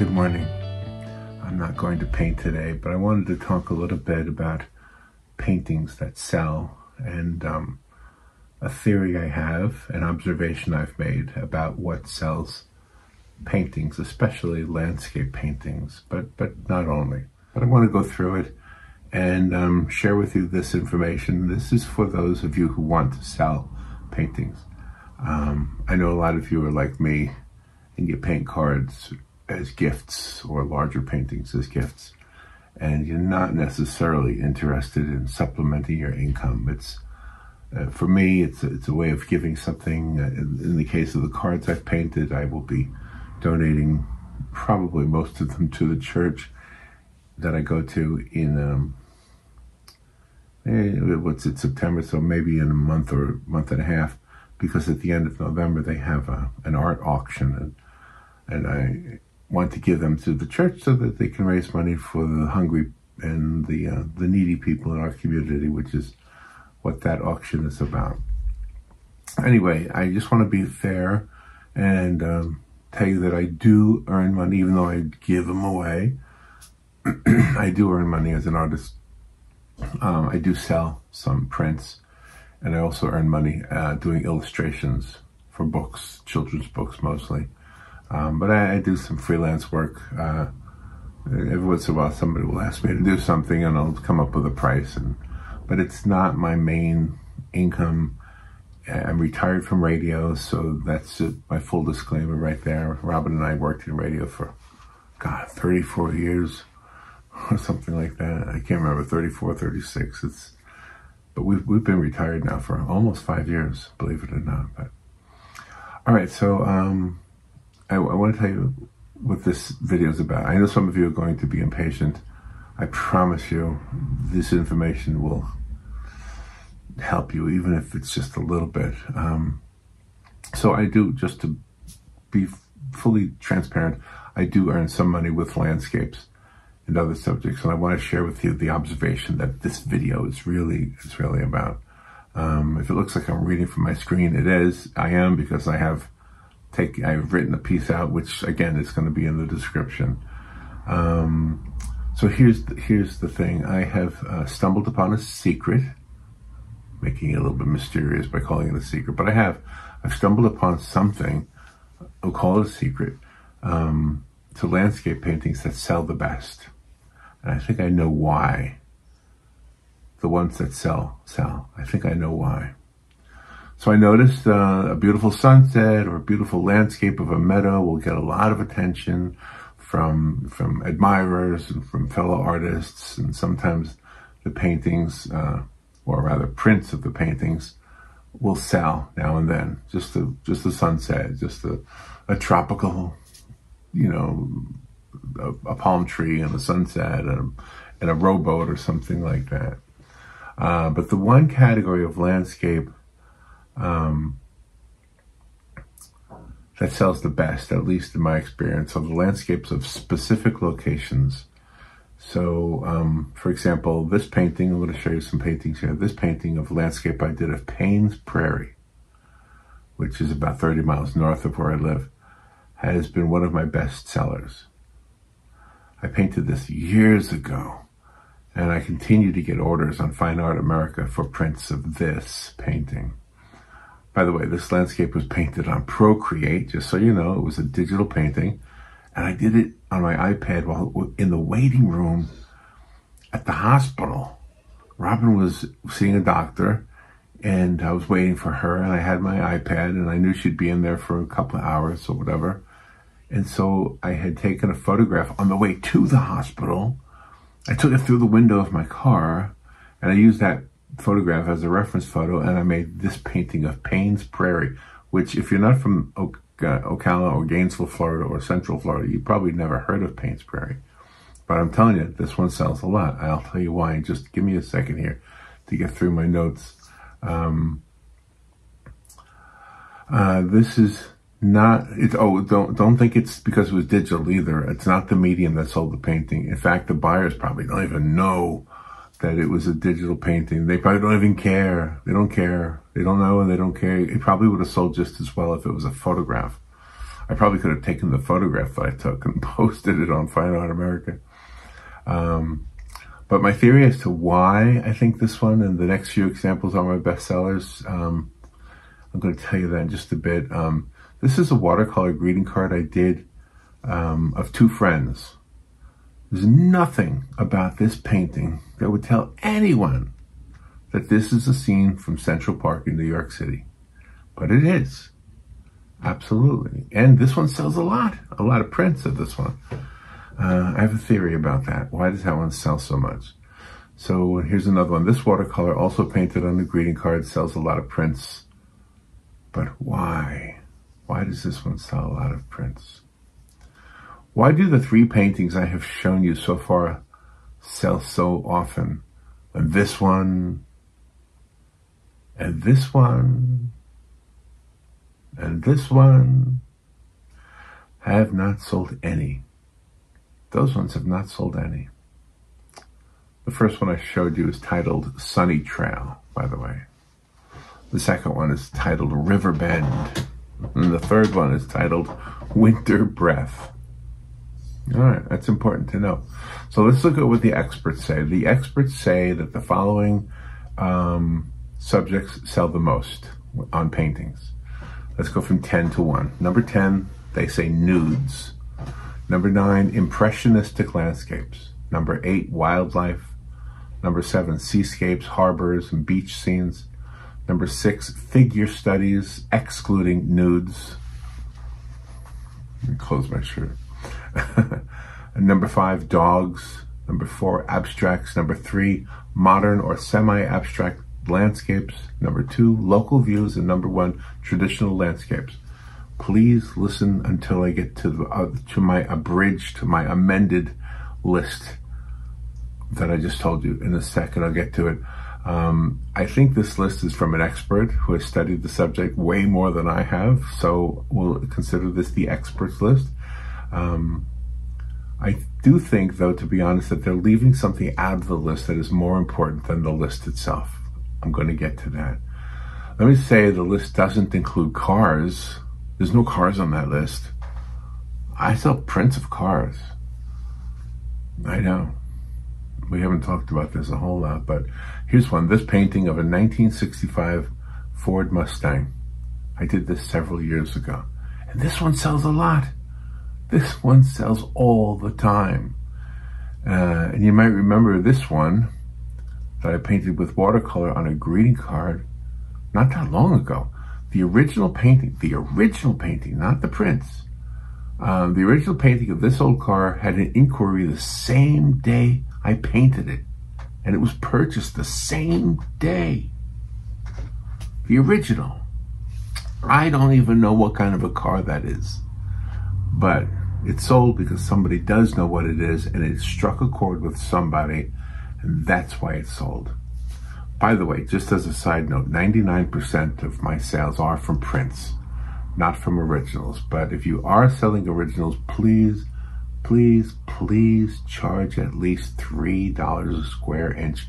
Good morning. I'm not going to paint today, but I wanted to talk a little bit about paintings that sell and a theory I have, an observation I've made about what sells paintings, especially landscape paintings, but not only. But I want to go through it and share with you this information. This is for those of you who want to sell paintings. I know a lot of you are like me and you paint cards as gifts or larger paintings as gifts, and you're not necessarily interested in supplementing your income. It's for me, it's a way of giving something. In the case of the cards I've painted, I will be donating probably most of them to the church that I go to in September, so maybe in a month or month and a half, because at the end of November they have an art auction, and I want to give them to the church so that they can raise money for the hungry and the needy people in our community, which is what that auction is about. Anyway, I just want to be fair and tell you that I do earn money, even though I give them away. I do earn money as an artist. I do sell some prints, and I also earn money doing illustrations for books, children's books mostly. But I do some freelance work. Every once in a while somebody will ask me to do something and I'll come up with a price, but it's not my main income. I'm retired from radio, so that's my full disclaimer right there. Robin and I worked in radio for, 34 years or something like that. I can't remember, 34, 36. But we've been retired now for almost 5 years, believe it or not. But all right, so I want to tell you what this video is about. I know some of you are going to be impatient. I promise you this information will help you, even if it's just a little bit. So I do, just to be fully transparent, I do earn some money with landscapes and other subjects, and I want to share with you the observation that this video is really about. If it looks like I'm reading from my screen, it is. I am, because I've written a piece out, which again is going to be in the description. So here's the thing. I have stumbled upon a secret, making it a little bit mysterious by calling it a secret, but I've stumbled upon something, I'll call it a secret, to landscape paintings that sell the best. And I think I know why. The ones that sell. I think I know why. So I noticed a beautiful sunset or a beautiful landscape of a meadow will get a lot of attention from admirers and from fellow artists, and sometimes the paintings, or rather prints of the paintings, will sell now and then. Just the sunset, just a tropical, a palm tree and a sunset and a rowboat or something like that. But the one category of landscape that sells the best, at least in my experience, are the landscapes of specific locations. So, for example, this painting, I'm going to show you some paintings here. This painting of landscape I did of Paynes Prairie, which is about 30 miles north of where I live, has been one of my best sellers. I painted this years ago, and I continue to get orders on Fine Art America for prints of this painting. By the way, this landscape was painted on Procreate, just so you know. It was a digital painting, and I did it on my iPad while in the waiting room at the hospital. Robin was seeing a doctor, and I was waiting for her, and I had my iPad, and I knew she'd be in there for a couple of hours or whatever. And so I had taken a photograph on the way to the hospital. I took it through the window of my car, and I used that photograph as a reference photo, and I made this painting of Paynes Prairie, which, if you're not from Ocala or Gainesville, Florida, or Central Florida, you probably never heard of Paynes Prairie. But I'm telling you, this one sells a lot. I'll tell you why. Just give me a second here to get through my notes. This is not, don't think it's because it was digital either. It's not the medium that sold the painting. In fact, the buyers probably don't even know that it was a digital painting. They probably don't even care. They don't care. They don't know, and they don't care. It probably would have sold just as well if it was a photograph. I probably could have taken the photograph that I took and posted it on Fine Art America. But my theory as to why I think this one and the next few examples are my bestsellers, I'm going to tell you that in just a bit. This is a watercolor greeting card I did of two friends. There's nothing about this painting that would tell anyone that this is a scene from Central Park in New York City. But it is. Absolutely. And this one sells a lot of prints of this one. I have a theory about that. Why does that one sell so much? So here's another one. This watercolor, also painted on the greeting card, sells a lot of prints. But why? Why does this one sell a lot of prints? Why do the three paintings I have shown you so far sell so often? And this one, and this one, and this one have not sold any. Those ones have not sold any. The first one I showed you is titled Sunny Trail, by the way. The second one is titled River Bend. And the third one is titled Winter Breath. All right, that's important to know. So let's look at what the experts say. The experts say that the following subjects sell the most on paintings. Let's go from 10 to 1. Number 10, they say nudes. Number 9, impressionistic landscapes. Number 8, wildlife. Number 7, seascapes, harbors, and beach scenes. Number 6, figure studies, excluding nudes. Let me close my shirt. And number 5, dogs. Number 4, abstracts. Number 3, modern or semi-abstract landscapes. Number 2, local views. And number 1, traditional landscapes. Please listen until I get to my abridged, to my amended list that I just told you. In a second, I'll get to it. I think this list is from an expert who has studied the subject way more than I have, so we'll consider this the experts list. I do think, though, to be honest, that they're leaving something out of the list that is more important than the list itself. I'm going to get to that. Let me say the list doesn't include cars. There's no cars on that list. I sell prints of cars. I know. We haven't talked about this a whole lot, but here's one. This painting of a 1965 Ford Mustang. I did this several years ago. And this one sells a lot. This one sells all the time. And you might remember this one that I painted with watercolor on a greeting card not that long ago. The original painting, not the prints. The original painting of this old car had an inquiry the same day I painted it. And it was purchased the same day. The original. I don't even know what kind of a car that is. But it sold because somebody does know what it is, and it struck a chord with somebody, and that's why it sold. By the way, just as a side note, 99% of my sales are from prints, not from originals. But if you are selling originals, please, please, please charge at least $3 a square inch.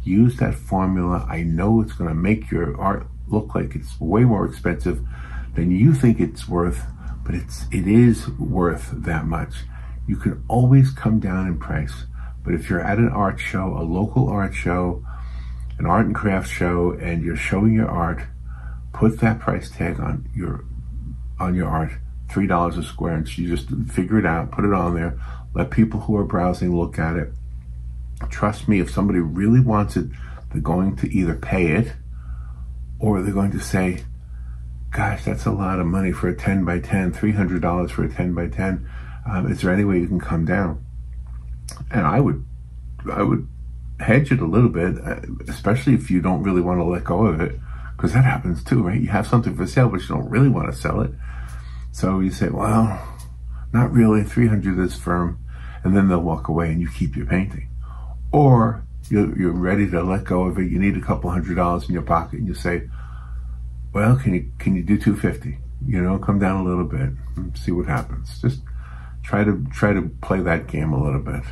Use that formula. I know it's going to make your art look like it's way more expensive than you think it's worth, but it is worth that much. You can always come down in price. But if you're at an art show, a local art show, an art and craft show, and you're showing your art, put that price tag on your art, $3 a square inch. You just figure it out, put it on there, let people who are browsing look at it. Trust me, if somebody really wants it, they're going to either pay it or they're going to say, gosh, that's a lot of money for a 10 by 10, $300 for a 10 by 10. Is there any way you can come down? And I would hedge it a little bit, especially if you don't really want to let go of it, because that happens too, right? You have something for sale, but you don't really want to sell it. So you say, well, not really, 300 is firm, and then they'll walk away and you keep your painting. Or you're ready to let go of it, you need a couple $100 in your pocket, and you say, well, can you do 250? You know, come down a little bit and see what happens. Just try to play that game a little bit,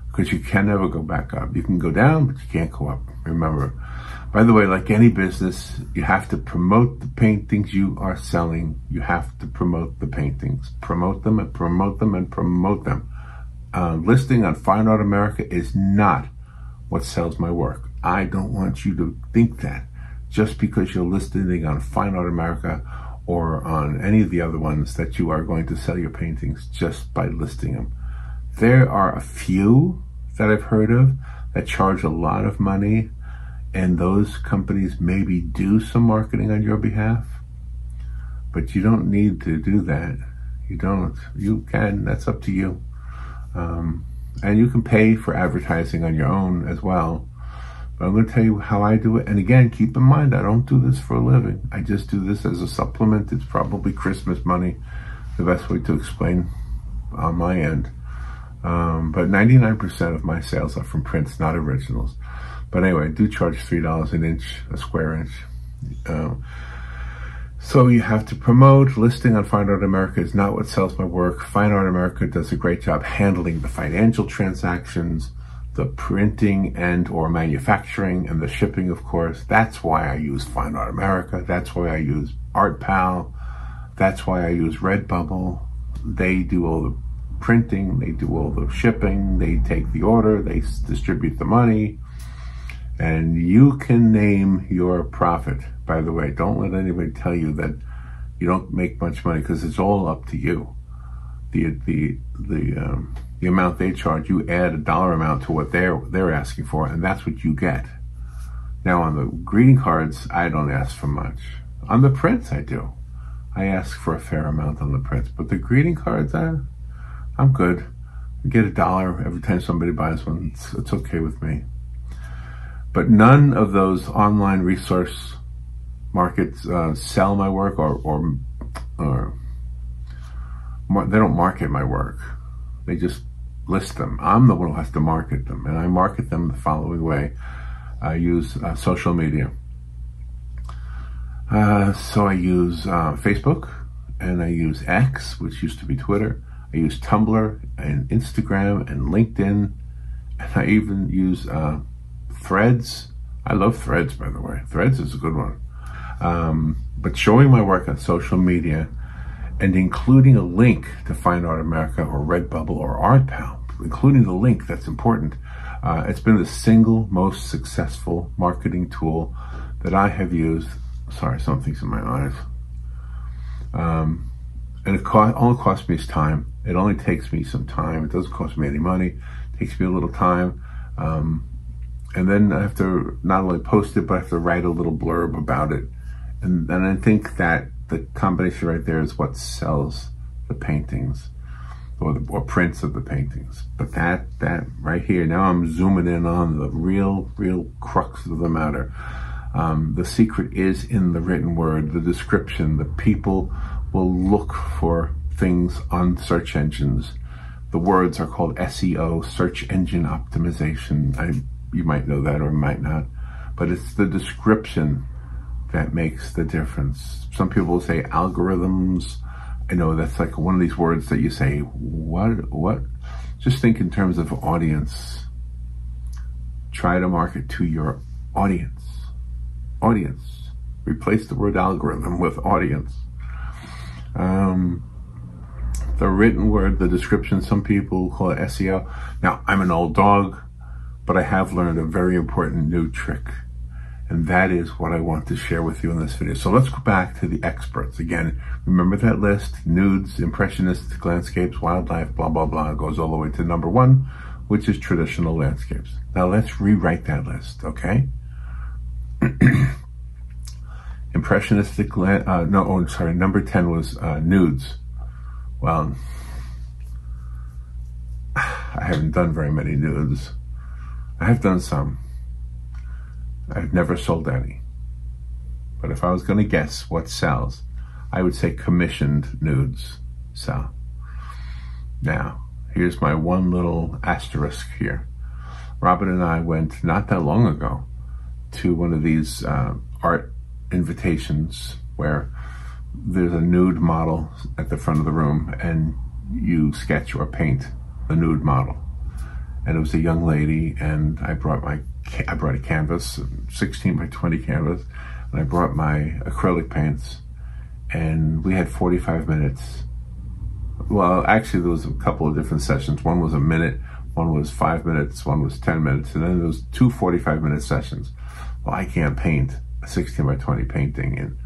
because you can never go back up. You can go down, but you can't go up. Remember, By the way, like any business, you have to promote the paintings you are selling. You have to promote the paintings. Promote them and promote them and promote them. Listing on Fine Art America is not what sells my work. I don't want you to think that just because you're listing on Fine Art America or on any of the other ones that you are going to sell your paintings just by listing them. There are a few that I've heard of that charge a lot of money, and those companies maybe do some marketing on your behalf, but you don't need to do that. You don't. You can. That's up to you. And you can pay for advertising on your own as well. But I'm going to tell you how I do it. And again, keep in mind, I don't do this for a living. I just do this as a supplement. It's probably Christmas money, the best way to explain on my end. But 99% of my sales are from prints, not originals. But anyway, I do charge $3 an inch, a square inch. So you have to promote. Listing on Fine Art America is not what sells my work. Fine Art America does a great job handling the financial transactions, the printing and or manufacturing, and the shipping, of course. That's why I use Fine Art America. That's why I use ArtPal. That's why I use Redbubble. They do all the printing. They do all the shipping. They take the order. They distribute the money. And you can name your profit. By the way, don't let anybody tell you that you don't make much money, because it's all up to you. The amount they charge, you add a dollar amount to what they're asking for, and that's what you get. Now on the greeting cards, I don't ask for much. On the prints, I do. I ask for a fair amount on the prints, but the greeting cards, I'm good. I get a dollar every time somebody buys one. It's okay with me. But none of those online resource markets sell my work or they don't market my work. They just list them. I'm the one who has to market them, and I market them the following way. I use social media. So I use Facebook, and I use X, which used to be Twitter. I use Tumblr and Instagram and LinkedIn, and I even use Threads. I love Threads, by the way. Threads is a good one. But showing my work on social media and including a link to Fine Art America or Redbubble or ArtPal, including the link, that's important. It's been the single most successful marketing tool that I have used. Sorry, something's in my eyes. And it only costs me time. It only takes me some time. It doesn't cost me any money. It takes me a little time. And then I have to not only post it, but I have to write a little blurb about it. And I think that the combination right there is what sells the paintings or prints of the paintings. But that right here, now I'm zooming in on the real crux of the matter. The secret is in the written word, the description. The people will look for things on search engines. The words are called SEO, search engine optimization. You might know that or might not, but it's the description that makes the difference. Some people will say algorithms. I know that's like one of these words that you say, what? Just think in terms of audience. Try to market to your audience. Audience. Replace the word algorithm with audience. The written word, the description, some people call it SEO. Now, I'm an old dog, but I have learned a very important new trick. And that is what I want to share with you in this video. So let's go back to the experts. Again, remember that list: nudes, impressionistic landscapes, wildlife, blah, blah, blah. It goes all the way to number 1, which is traditional landscapes. Now let's rewrite that list, okay? Impressionistic, number 10 was nudes. Well, I haven't done very many nudes. I have done some. I've never sold any. But if I was going to guess what sells, I would say commissioned nudes sell. Now, here's my one little asterisk here. Robin and I went not that long ago to one of these art invitations where there's a nude model at the front of the room and you sketch or paint the nude model. and it was a young lady, and I brought a canvas, 16 by 20 canvas, and I brought my acrylic paints, and we had 45 minutes. Well, actually, there was a couple of different sessions. One was a minute, one was 5 minutes, one was 10 minutes, and then there was two 45-minute sessions. Well, I can't paint a 16 by 20 painting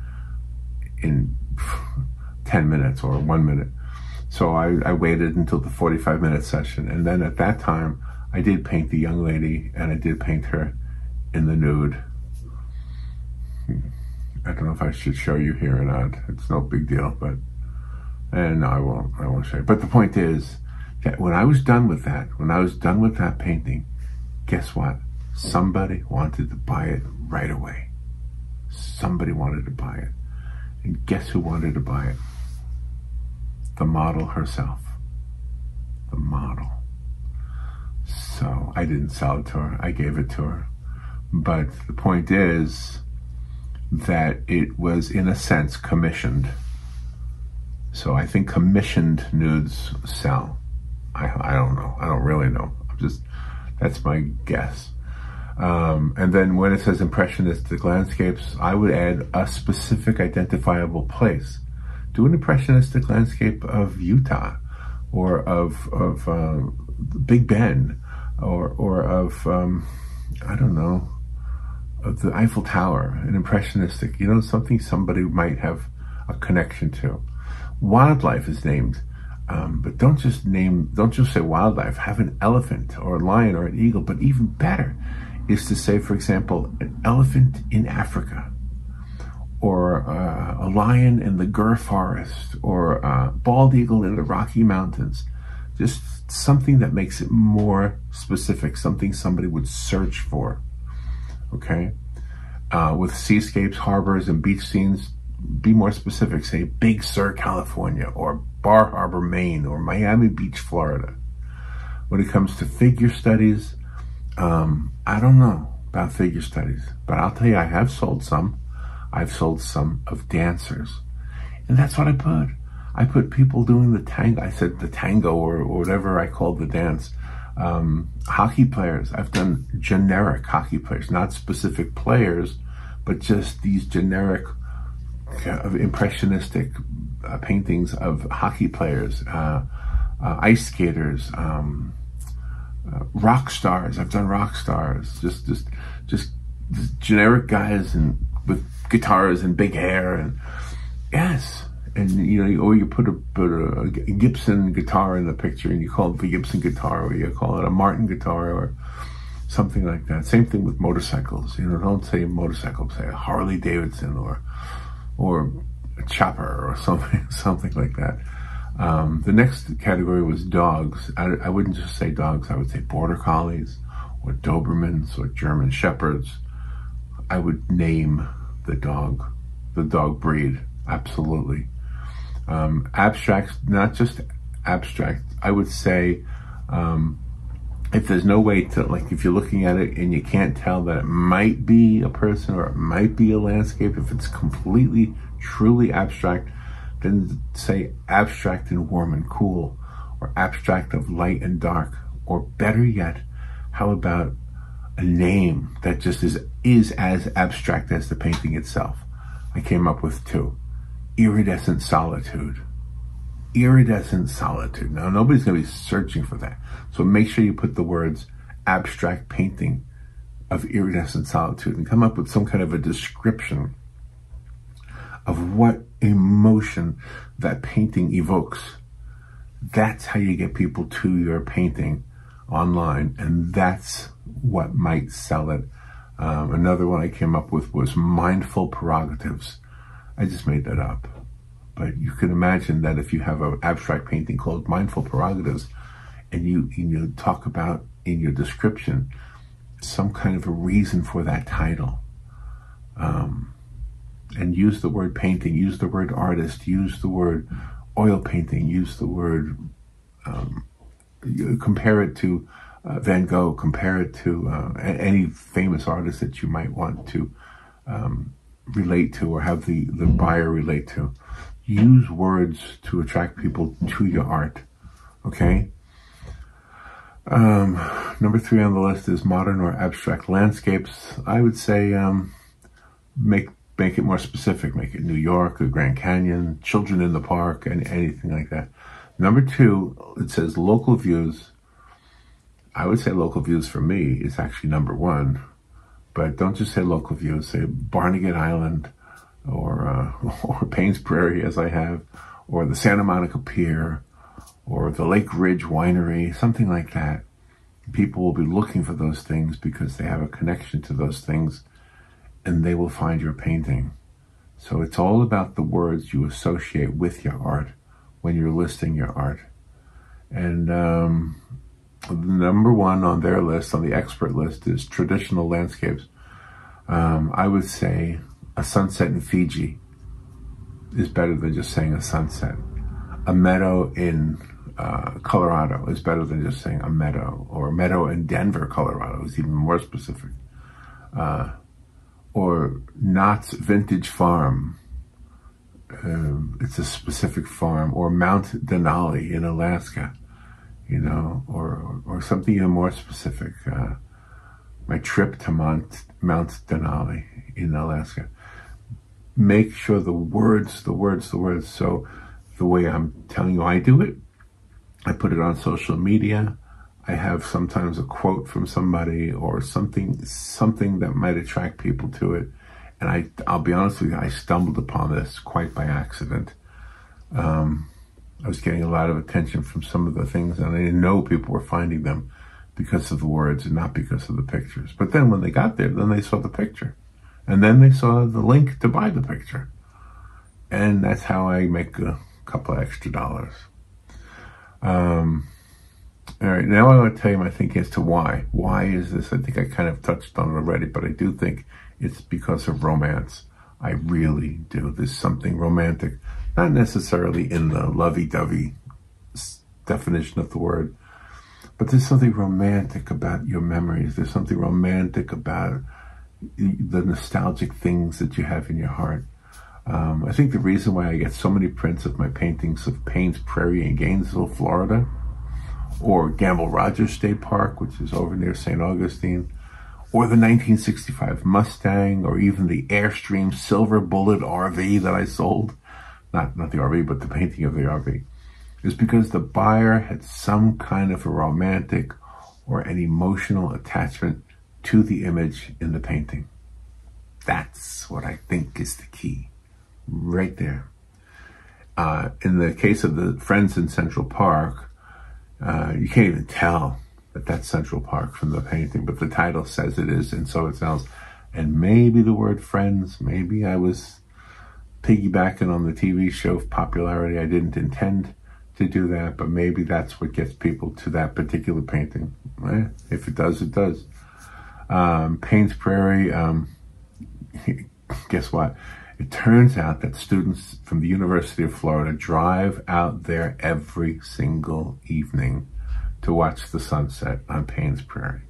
in 10 minutes or 1 minute. So I waited until the 45-minute session, and then at that time, I did paint the young lady, and I did paint her in the nude. I don't know if I should show you here or not. It's no big deal, but, and no, I won't show you. But the point is that when I was done with that painting, guess what? Somebody wanted to buy it right away. Somebody wanted to buy it. And guess who wanted to buy it? The model herself. The model. So I didn't sell it to her. I gave it to her. But the point is that it was, in a sense, commissioned. So I think commissioned nudes sell. I don't know. I don't really know. That's my guess. And then when it says impressionistic landscapes, I would add a specific identifiable place. Do an impressionistic landscape of Utah, or of Big Ben, or of I don't know, of the Eiffel Tower. An impressionistic, something somebody might have a connection to. Wildlife is named, but don't just say wildlife. Have an elephant or a lion or an eagle. But even better is to say, for example, an elephant in Africa, or a lion in the Gur forest, or a bald eagle in the Rocky Mountains. Just something that makes it more specific, something somebody would search for, okay? With seascapes, harbors, and beach scenes, be more specific. Say Big Sur, California, or Bar Harbor, Maine, or Miami Beach, Florida. When it comes to figure studies, I don't know about figure studies, but I'll tell you, I have sold some. I've sold some of dancers. And that's what I put. I put people doing the tango. I said the tango, or whatever I called the dance. Hockey players. I've done generic hockey players, not specific players, but just these generic impressionistic paintings of hockey players, ice skaters, rock stars. I've done rock stars. Just generic guys with guitars and big hair, and yes, and or you put a Gibson guitar in the picture, and you call it the Gibson guitar, or you call it a Martin guitar, or something like that. Same thing with motorcycles. Don't say motorcycle, say a Harley Davidson, or a chopper, or something like that. The next category was dogs. I wouldn't just say dogs. I would say border collies, or Dobermans, or German shepherds. I would name the dog breed. Absolutely. Abstract, not just abstract. I would say, if there's no way to, like, if you're looking at it and you can't tell that it might be a person or it might be a landscape, if it's completely, truly abstract, then say abstract and warm and cool, or abstract of light and dark, or better yet, how about a name that just is as abstract as the painting itself? I came up with two. Iridescent solitude. Iridescent solitude. Now, nobody's going to be searching for that. So make sure you put the words abstract painting of iridescent solitude and come up with some kind of a description of what emotion that painting evokes. That's how you get people to your painting online, and that's what might sell it. Another one I came up with was mindful prerogatives. I just made that up. But you can imagine that if you have an abstract painting called Mindful Prerogatives, and you talk about in your description some kind of a reason for that title, and use the word painting, use the word artist, use the word oil painting, use the word, compare it to Van Gogh, compare it to any famous artist that you might want to relate to, or have the buyer relate to. Use words to attract people to your art, okay? Number 3 on the list is modern or abstract landscapes. I would say make it more specific. Make it New York, the Grand Canyon, children in the park, and anything like that. Number 2, it says local views. I would say local views for me is actually number 1. But don't just say local views. Say Barnegat Island or Paynes Prairie, as I have, or the Santa Monica Pier, or the Lake Ridge Winery, something like that. People will be looking for those things because they have a connection to those things, and they will find your painting. So it's all about the words you associate with your art when you're listing your art. And number 1 on their list, on the expert list, is traditional landscapes. I would say a sunset in Fiji is better than just saying a sunset. A meadow in Colorado is better than just saying a meadow, or a meadow in Denver, Colorado is even more specific. Or Knott's Vintage Farm, it's a specific farm, or Mount Denali in Alaska, you know, or something even more specific. My trip to Mount Denali in Alaska. Make sure the words. So the way I'm telling you I do it, I put it on social media. I have sometimes a quote from somebody or something that might attract people to it. And I'll be honest with you, I stumbled upon this quite by accident. I was getting a lot of attention from some of the things, and I didn't know people were finding them because of the words and not because of the pictures. But then when they got there, then they saw the picture. And then they saw the link to buy the picture. And that's how I make a couple of extra dollars. All right, now I want to tell you my thinking as to why. Why is this? I think I kind of touched on it already, but I do think it's because of romance. I really do. There's something romantic, not necessarily in the lovey-dovey definition of the word, but there's something romantic about your memories. There's something romantic about the nostalgic things that you have in your heart. I think the reason why I get so many prints of my paintings of Paynes Prairie in Gainesville, Florida, or Gamble Rogers State Park, which is over near St. Augustine, or the 1965 Mustang, or even the Airstream Silver Bullet RV that I sold, not the RV, but the painting of the RV, is because the buyer had some kind of a romantic or an emotional attachment to the image in the painting. That's what I think is the key, right there. In the case of the Friends in Central Park, you can't even tell that that's Central Park from the painting, but the title says it is, and so it sounds. And maybe the word friends, maybe I was piggybacking on the TV show popularity. I didn't intend to do that, but maybe that's what gets people to that particular painting. If it does, it does. Paynes Prairie, guess what? It turns out that students from the University of Florida drive out there every single evening to watch the sunset on Paynes Prairie.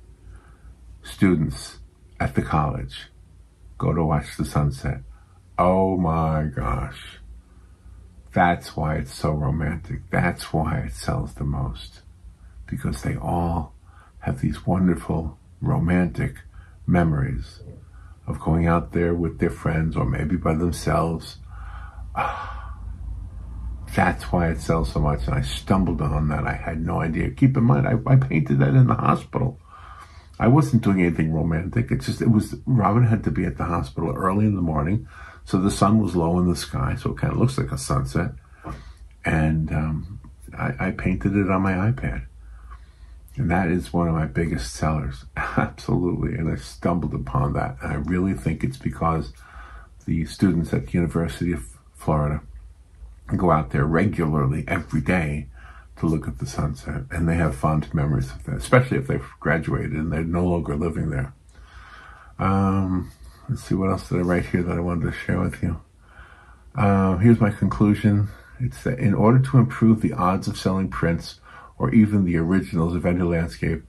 Students at the college go to watch the sunset. Oh my gosh. That's why it's so romantic. That's why it sells the most. Because they all have these wonderful romantic memories of going out there with their friends or maybe by themselves. That's why it sells so much. And I stumbled on that. I had no idea. Keep in mind, I painted that in the hospital. I wasn't doing anything romantic. Robin had to be at the hospital early in the morning. So the sun was low in the sky. So it kind of looks like a sunset. And I painted it on my iPad. And that is one of my biggest sellers. Absolutely. And I stumbled upon that. And I really think it's because the students at the University of Florida go out there regularly every day to look at the sunset. And they have fond memories of that, especially if they've graduated and they're no longer living there. Let's see, what else did I write here that I wanted to share with you? Here's my conclusion. It's that in order to improve the odds of selling prints or even the originals of any landscape,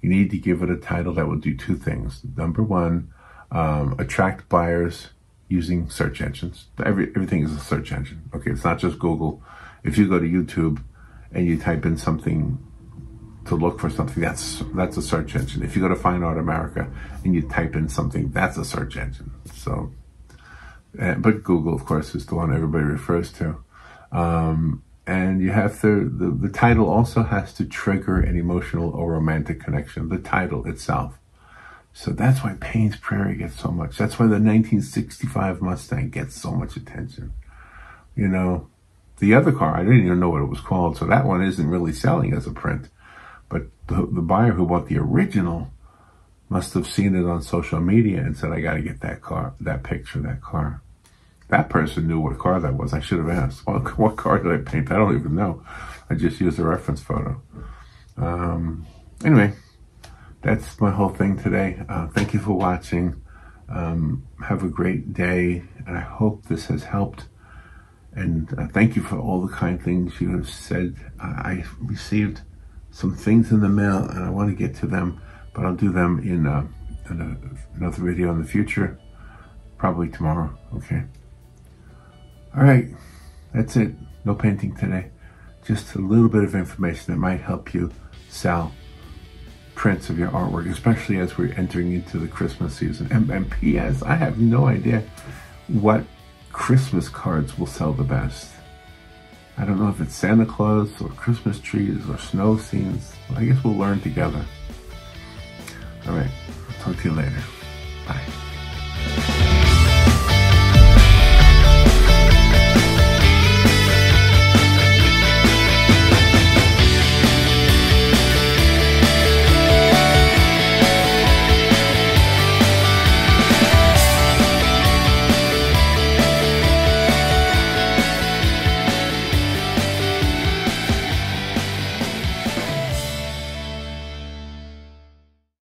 you need to give it a title that will do two things. Number one, attract buyers using search engines. Everything is a search engine. Okay, it's not just Google. If you go to YouTube and you type in something to look for something, that's a search engine. If you go to Fine Art America and you type in something, that's a search engine. So, but Google, of course, is the one everybody refers to. And you have to, the title also has to trigger an emotional or romantic connection, the title itself. So that's why Paynes Prairie gets so much. That's why the 1965 Mustang gets so much attention. You know, the other car, I didn't even know what it was called, so that one isn't really selling as a print. But the buyer who bought the original must have seen it on social media and said, I got to get that car, that picture, that car. That person knew what car that was. I should have asked, what car did I paint? I don't even know. I just used a reference photo. Anyway, that's my whole thing today. Thank you for watching. Have a great day, and I hope this has helped. And thank you for all the kind things you have said. I received some things in the mail, and I want to get to them, but I'll do them in another video in the future, probably tomorrow. Okay. All right, that's it. No painting today. Just a little bit of information that might help you sell prints of your artwork, especially as we're entering into the Christmas season. And P.S., I have no idea what Christmas cards will sell the best. I don't know if it's Santa Claus or Christmas trees or snow scenes. Well, I guess we'll learn together. All right, I'll talk to you later. Bye.